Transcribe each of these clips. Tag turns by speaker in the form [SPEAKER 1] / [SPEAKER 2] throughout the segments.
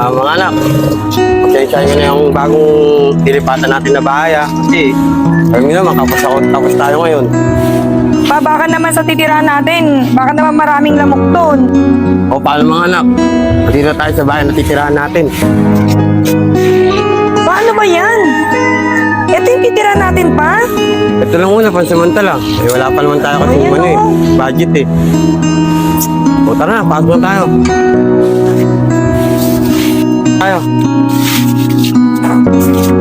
[SPEAKER 1] Mga anak, pasensya nyo na yung bagong dilipatan natin na bahay kasi alam nyo naman, tapos tayo ngayon.
[SPEAKER 2] Pa, baka naman sa titirahan natin, baka naman maraming lamok doon.
[SPEAKER 1] O paano mga anak, dito tayo sa bahay na titirahan natin.
[SPEAKER 2] Paano ba yan? Ito yung titirahan natin pa?
[SPEAKER 1] Ito lang muna, pansamantala. Eh, wala pa naman tayo kasi
[SPEAKER 2] Ayan,
[SPEAKER 1] ano eh,
[SPEAKER 2] oo.
[SPEAKER 1] budget eh. O tara na, pasok na tayo. Tayo.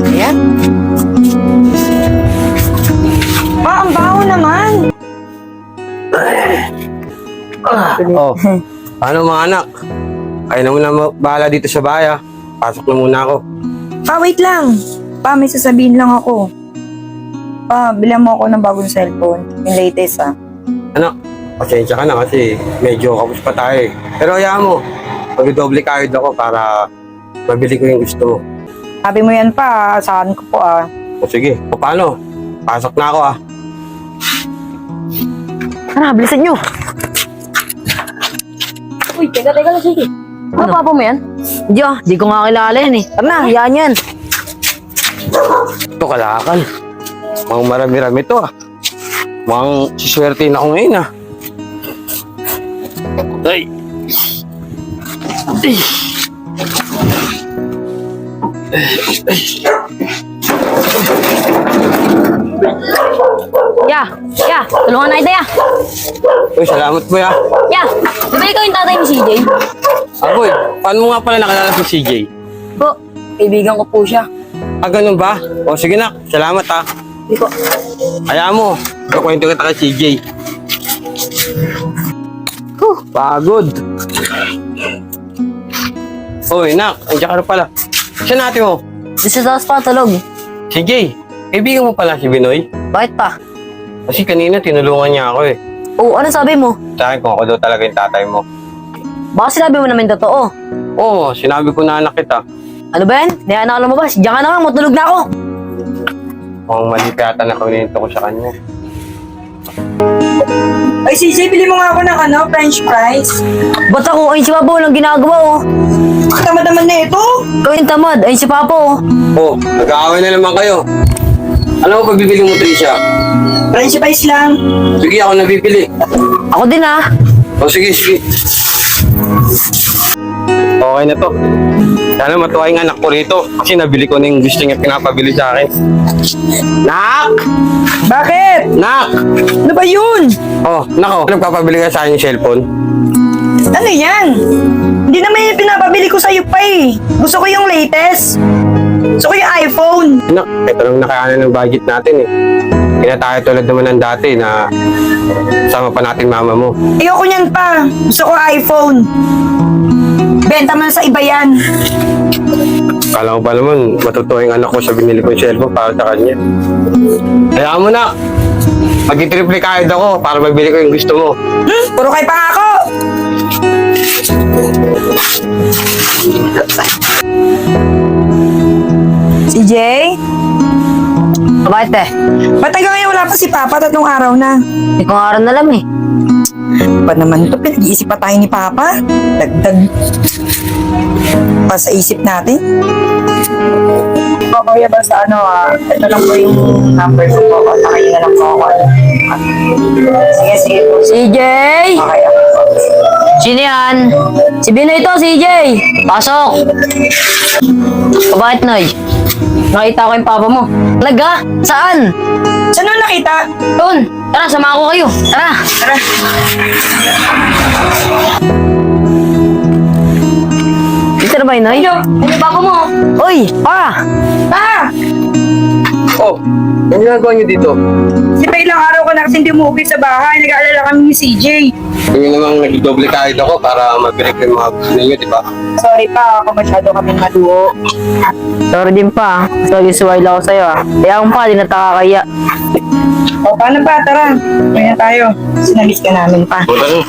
[SPEAKER 2] Ayan. Pa, ang baho naman.
[SPEAKER 1] Oh, paano mga anak? Kayo na muna bahala dito sa bahay ah. Pasok na muna ako.
[SPEAKER 2] Pa, wait lang. Pa, may sasabihin lang ako. Pa, bilang mo ako ng bagong cellphone. Yung latest
[SPEAKER 1] Anak, pasensya ka na kasi medyo kapos pa tayo eh. Pero hayaan mo, mag-double card ako para mabili ko yung gusto mo.
[SPEAKER 2] Sabi mo yan pa, saan ko po
[SPEAKER 1] O sige, o paano? Pasok na ako ah.
[SPEAKER 3] Tara, bilisan nyo.
[SPEAKER 4] Uy, teka lang, sige.
[SPEAKER 3] Ano, papa mo yan? Di ko nga kilala yan eh. Tara na, yan yan.
[SPEAKER 1] Ito kalakal. Mga marami-rami to ah. Mukhang siswerte na ako ngayon ah. Ay. Ay.
[SPEAKER 4] Tulungan na ito, ya.
[SPEAKER 1] Uy, salamat po ah.
[SPEAKER 4] Ya, di ba ikaw yung tatay ni CJ?
[SPEAKER 1] Ako eh, paano mo nga pala nakilala si CJ?
[SPEAKER 4] Po, kaibigan ko po siya.
[SPEAKER 1] Ah, ganun ba? O sige na, salamat ah.
[SPEAKER 4] Hindi ko.
[SPEAKER 1] Hayaan mo, kakwento kita kay CJ. Pagod. Uy, nak, andiyan ka na pala. Siya natin mo.
[SPEAKER 4] Doon sa taas pa, tulog.
[SPEAKER 1] CJ, kaibigan mo pala si Binoy?
[SPEAKER 4] Bakit pa?
[SPEAKER 1] Kasi kanina tinulungan niya ako eh.
[SPEAKER 4] Oo, ano sabi mo?
[SPEAKER 1] Sa akin kung ako daw talaga yung tatay mo.
[SPEAKER 4] Baka sinabi mo naman totoo.
[SPEAKER 1] Oo, sinabi ko na anak kita.
[SPEAKER 4] Ano ba yan? Diyan na ako lumabas. Diyan ka na nga, matulog na ako.
[SPEAKER 1] Mukhang mali pa yata na kuninto ko sa kanya.
[SPEAKER 2] Ay, CJ, bili mo nga ako ng french fries.
[SPEAKER 4] Ba't ako? Ayun si Papa, walang ginagawa, oh.
[SPEAKER 2] Tamad naman na ito.
[SPEAKER 4] Ikaw yung tamad. Ayun si Papa, oh.
[SPEAKER 1] Oh, nag-aaway na naman kayo. Ano mo pagbibili mo, Tricia?
[SPEAKER 2] French fries lang.
[SPEAKER 1] Sige, ako nabibili.
[SPEAKER 4] Ako din, ah.
[SPEAKER 1] O sige, sige. Okay na to. Sana matuwa yung anak ko rito kasi nabili ko na yung gusto niya pinapabili sa akin. Nak!
[SPEAKER 2] Bakit?
[SPEAKER 1] Nak!
[SPEAKER 2] Ano ba yun?
[SPEAKER 1] Oh, nako, nagpapabili ka sa akin yung cellphone?
[SPEAKER 2] Ano yan? Hindi naman yung pinapabili ko sa'yo pa eh. Gusto ko yung latest. Gusto ko yung iPhone.
[SPEAKER 1] Nak, ito lang nakaanan ng budget natin eh. Hindi na tayo tulad naman ng dati na sama pa natin mama mo.
[SPEAKER 2] Ayoko niyan pa. Gusto ko iPhone. Benta man sa iba yan.
[SPEAKER 1] Kala ko pa naman, matutuwa yung anak ko sa binili ko yung cellphone para sa kanya. Hayaan mo na. Mag-triple card ako para mabili ko yung gusto mo.
[SPEAKER 2] Puro kay pa ako. CJ?
[SPEAKER 4] Bakit, eh?
[SPEAKER 2] Ba't hanggang ngayon wala pa si Papa? 3 araw na.
[SPEAKER 4] Hindi ko nga rin alam, eh.
[SPEAKER 2] Ba naman ito? Pinag-iisip pa tayo ni Papa. Dagdag pa sa isip natin. Kuya, basta ito lang po yung number ko po. Pakain na lang po ako. Sige, sige po.
[SPEAKER 4] CJ!
[SPEAKER 2] Okay ako.
[SPEAKER 4] Sino yan? Si Binoy to, CJ! Pasok! O bakit, Noy? Nakita ko yung papa mo. Talaga? Saan?
[SPEAKER 2] Saan mo nakita?
[SPEAKER 4] Doon! Tara, sama ko kayo. Tara!
[SPEAKER 2] Tara.
[SPEAKER 4] Dito na ba yun, Noy? Ano yung papa mo? Uy! Pa!
[SPEAKER 2] Pa!
[SPEAKER 1] Oh, ano ginagawa niyo dito?
[SPEAKER 2] Di ba ilang araw ka na kasi hindi umuwi sa bahay? Nag-aalala kami ni CJ.
[SPEAKER 1] Yung namang nag-double card ako para mabili ko yung mga gusto ninyo, di ba?
[SPEAKER 2] Sorry pa, ako masyado kaming maduo.
[SPEAKER 4] Sorry din pa. Mas lagi suwaila ko sa'yo, ah. Kaya kung pa, di na takakaya.
[SPEAKER 2] O, paano pa? Tara. Kaya tayo. Sinamiss ka namin pa.
[SPEAKER 1] Punta na.